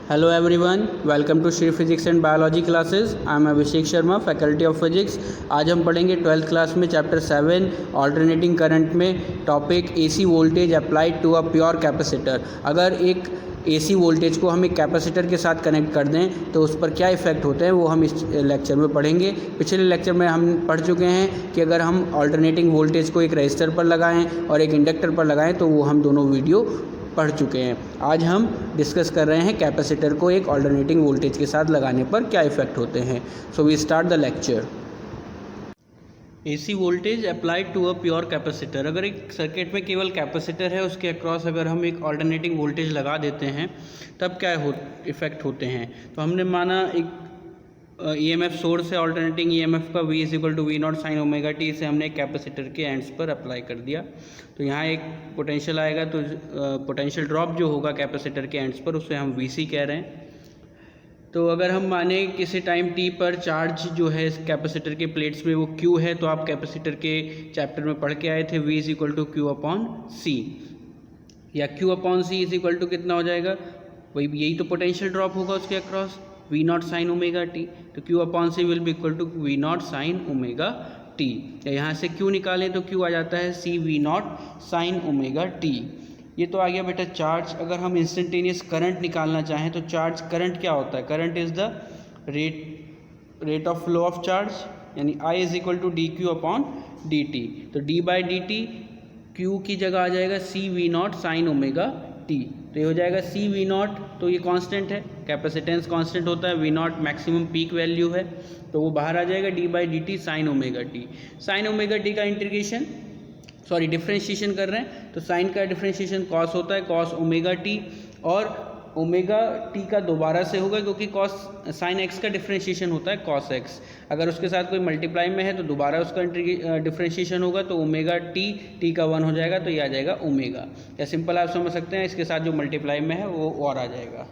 Hello everyone, welcome to Shri Physics and Biology classes. I am Abhishek Sharma, Faculty of Physics. आज हम पढ़ेंगे 12th class में chapter 7 alternating current में topic AC voltage applied to a pure capacitor. अगर एक AC voltage को हम एक कैपेसिटर के साथ कनेक्ट कर दें तो उस पर क्या इफ़ेक्ट होते हैं वो हम इस लेक्चर में पढ़ेंगे। पिछले लेक्चर में हम पढ़ चुके हैं कि अगर हम ऑल्टरनेटिंग वोल्टेज को एक रजिस्टर पर लगाएं और एक इंडक्टर पर लगाएं तो वो हम दोनों वीडियो पढ़ चुके हैं। आज हम डिस्कस कर रहे हैं कैपेसिटर को एक ऑल्टरनेटिंग वोल्टेज के साथ लगाने पर क्या इफ़ेक्ट होते हैं। So we start the lecture. AC voltage applied to a pure capacitor. अगर एक सर्किट में केवल कैपेसिटर है, उसके अक्रॉस अगर हम एक ऑल्टरनेटिंग वोल्टेज लगा देते हैं तब क्या इफ़ेक्ट होते हैं। तो हमने माना एक EMF सोर्स है, ऑल्टरनेटिंग EMF का V = V0 sin omega t से हमने कैपेसिटर के एंड्स पर अप्लाई कर दिया। तो यहाँ एक पोटेंशियल आएगा, तो पोटेंशियल ड्रॉप जो होगा कैपेसिटर के एंड्स पर उसे हम VC कह रहे हैं। तो अगर हम माने किसी टाइम t पर चार्ज जो है इस कैपेसिटर के प्लेट्स में वो Q है, तो आप कैपेसिटर के चैप्टर में पढ़ के आए थे V = Q/C, या Q/C = कितना हो जाएगा, वही यही तो पोटेंशियल ड्रॉप होगा उसके across V0 sin omega t। तो Q/C will be equal to V0 sin omega t। यहाँ से Q निकालें तो Q आ जाता है C V0 sin omega t। ये तो आ गया बेटा चार्ज। अगर हम इंस्टेंटेनियस करंट निकालना चाहें तो चार्ज करंट क्या होता है, current is the rate of flow of charge, यानी I = dQ/dt। तो d/dt Q की जगह आ जाएगा C V0 sin omega t। तो ये हो जाएगा C V0, तो ये कांस्टेंट है, कैपेसिटेंस कांस्टेंट होता है, V0 मैक्सिमम पीक वैल्यू है, तो वो बाहर आ जाएगा d/dt sin omega t। sin omega t का डिफरेंशिएशन कर रहे हैं, तो साइन का डिफरेंशिएशन कॉस होता है, कॉस ओमेगा t, और ओमेगा t का दोबारा से होगा क्योंकि कॉस साइन x का डिफरेंशिएशन होता है कॉस x। अगर उसके साथ कोई मल्टीप्लाई में है तो दोबारा उसका डिफरेंशिएशन होगा, तो ओमेगा t का 1 हो जाएगा, तो ये आ जाएगा ओमेगा। या सिंपल आप समझ सकते हैं, इसके साथ जो मल्टीप्लाई में है वो और आ जाएगा।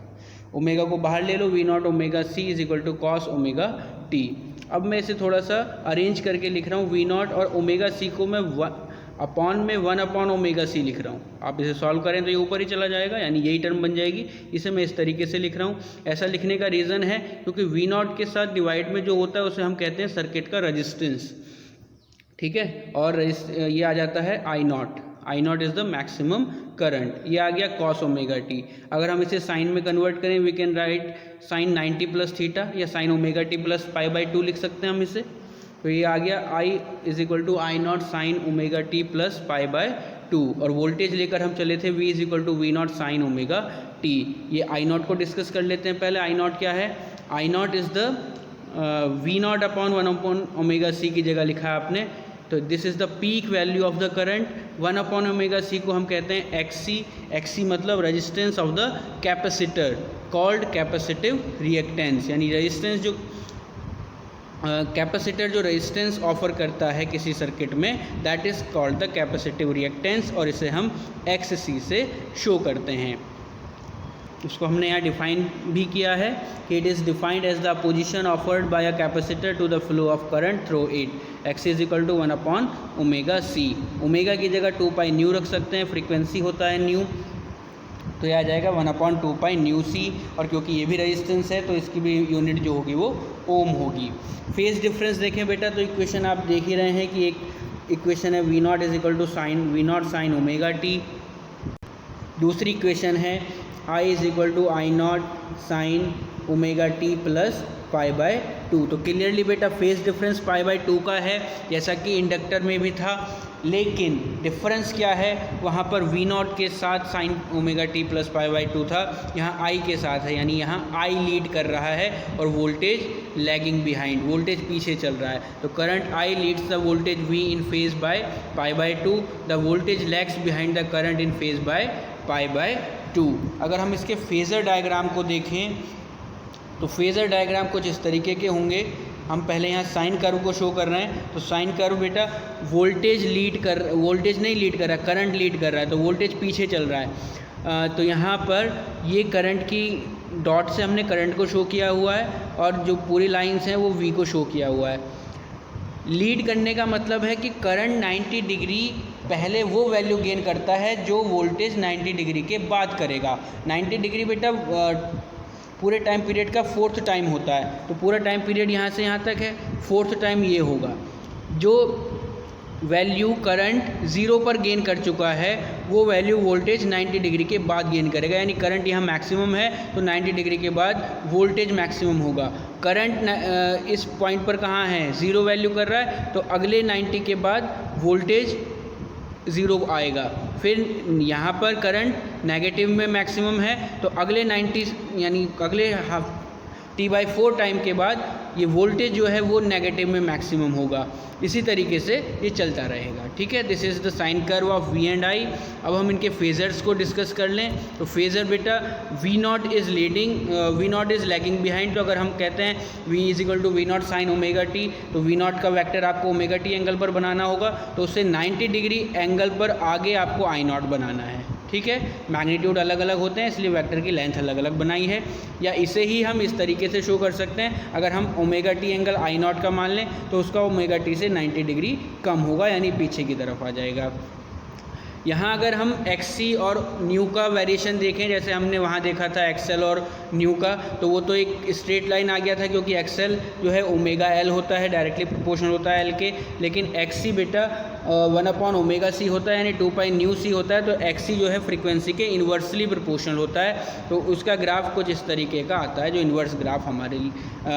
ओमेगा को बाहर ले लो, V0 omega C = cos omega t। अब मैं इसे थोड़ा सा अरेंज करके लिख रहा हूँ, V0 और ओमेगा C को मैं 1/ओमेगा C लिख रहा हूँ। आप इसे सॉल्व करें तो ये ऊपर ही चला जाएगा, यानी यही टर्म बन जाएगी। इसे मैं इस तरीके से लिख रहा हूँ। ऐसा लिखने का रीज़न है क्योंकि V0 के साथ डिवाइड में जो होता है उसे हम कहते हैं सर्किट का रजिस्टेंस, ठीक है। और ये आ जाता है I0 is the maximum current. ये आ गया cos ओमेगा t। अगर हम इसे साइन में कन्वर्ट करें, we can write sin 90 + theta, या sin ओमेगा t + π/2 लिख सकते हैं हम इसे। तो ये आ गया I = I0 sin omega t + π/2। और वोल्टेज लेकर हम चले थे V = V0 sin omega t। ये I0 को डिस्कस कर लेते हैं पहले। I0 क्या है, I0 इज़ द V0/1/ओमेगा C की जगह लिखा है आपने, तो this is the peak value of the current. 1/ओमेगा C को हम कहते हैं XC मतलब resistance of the capacitor, called capacitive reactance, यानी रेजिस्टेंस जो कैपेसिटर जो रेजिस्टेंस ऑफर करता है किसी सर्किट में, that is called the capacitive reactance, और इसे हम XC से शो करते हैं। उसको हमने यहाँ डिफाइन भी किया है कि it is defined as the position afforded by a capacitor to the flow of current through it. XC = 1/ओमेगा C। ओमेगा की जगह 2π न्यू रख सकते हैं, फ्रीक्वेंसी होता है न्यू, तो यह आ जाएगा 1/2π µc। और क्योंकि ये भी रेजिस्टेंस है तो इसकी भी यूनिट जो होगी वो ओम होगी। फेज डिफरेंस देखें बेटा, तो इक्वेशन आप देख ही रहे हैं कि एक इक्वेशन है V0 sin ओमेगा t। दूसरी इक्वेशन है I = I0 sin omega t + π/2। तो क्लियरली बेटा फेज डिफरेंस π/2 का है, जैसा कि इंडक्टर में भी था, लेकिन डिफरेंस क्या है, वहाँ पर V0 के साथ sin ओमेगा t + π/2 था, यहाँ I के साथ है, यानी यहाँ I लीड कर रहा है और वोल्टेज लैगिंग बिहाइंड, वोल्टेज पीछे चल रहा है। तो current I leads the voltage V in phase by π/2, the voltage lags behind the current in phase by π/2। अगर हम इसके फेज़र डायग्राम को देखें तो फेज़र डायग्राम कुछ इस तरीके के होंगे। हम पहले यहाँ साइन कर्व को शो कर रहे हैं, तो साइन कर्व बेटा वोल्टेज नहीं लीड कर रहा है, करंट लीड कर रहा है, तो वोल्टेज पीछे चल रहा है। तो यहाँ पर ये करंट की डॉट से हमने करंट को शो किया हुआ है, और जो पूरी लाइंस हैं वो V को शो किया हुआ है। लीड करने का मतलब है कि करंट 90 डिग्री पहले वो वैल्यू गेन करता है जो वोल्टेज 90 डिग्री के बाद करेगा। 90 डिग्री बेटा पूरे टाइम पीरियड का 4th टाइम होता है, तो पूरा टाइम पीरियड यहाँ से यहाँ तक है, 4th टाइम ये होगा। जो वैल्यू करंट 0 पर गेन कर चुका है वो वैल्यू वोल्टेज 90 डिग्री के बाद गेन करेगा, यानी करंट यहाँ मैक्सिमम है तो 90 डिग्री के बाद वोल्टेज मैक्सिमम होगा। करंट इस पॉइंट पर कहाँ है, 0 वैल्यू कर रहा है, तो अगले 90 के बाद वोल्टेज 0 आएगा। फिर यहाँ पर करंट नेगेटिव में मैक्सिमम है, तो अगले 90 यानी अगले T/4 टाइम के बाद ये वोल्टेज जो है वो नेगेटिव में मैक्सिमम होगा। इसी तरीके से ये चलता रहेगा, ठीक है। This is the sine curve of V and I। अब हम इनके फेजर्स को डिस्कस कर लें। तो फेजर बेटा V0 is leading, V0 is lagging behind. तो अगर हम कहते हैं V = V0 sin ωt, तो V0 का वेक्टर आपको ωt एंगल पर बनाना होगा, तो उससे 90 डिग्री एंगल पर आगे आपको I0 बनाना है, ठीक है। मैग्नीट्यूड अलग अलग होते हैं इसलिए वेक्टर की लेंथ अलग अलग बनाई है। या इसे ही हम इस तरीके से शो कर सकते हैं, अगर हम ωt एंगल I0 का मान लें तो उसका ωt से 90 डिग्री कम होगा, यानी पीछे की तरफ आ जाएगा। यहाँ अगर हम XC और न्यू का वेरिएशन देखें, जैसे हमने वहाँ देखा था XL और न्यू का, तो वो तो एक स्ट्रेट लाइन आ गया था क्योंकि XL जो है ωL होता है, डायरेक्टली प्रोपोर्शनल होता है L के। लेकिन XC बेटा 1/ωc होता है, यानी 2π/c होता है। तो XC जो है फ्रीक्वेंसी के इन्वर्सली प्रोपोर्शनल होता है, तो उसका ग्राफ कुछ इस तरीके का आता है, जो इन्वर्स ग्राफ हमारे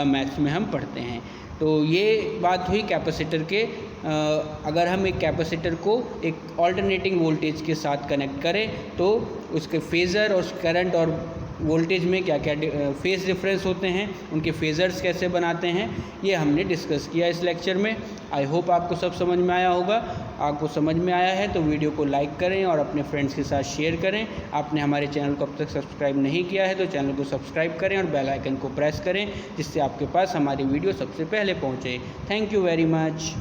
मैथ्स में हम पढ़ते हैं। तो ये बात हुई कैपेसिटर के। अगर हम एक कैपेसिटर को एक ऑल्टरनेटिंग वोल्टेज के साथ कनेक्ट करें तो उसके फेज़र और करंट और वोल्टेज में क्या क्या फेज़ डिफरेंस होते हैं, उनके फेज़र्स कैसे बनाते हैं, ये हमने डिस्कस किया इस लेक्चर में। आई होप आपको सब समझ में आया होगा। आपको समझ में आया है तो वीडियो को लाइक करें और अपने फ्रेंड्स के साथ शेयर करें। आपने हमारे चैनल को अब तक सब्सक्राइब नहीं किया है तो चैनल को सब्सक्राइब करें और बेल आइकन को प्रेस करें, जिससे आपके पास हमारी वीडियो सबसे पहले पहुँचे। Thank you very much.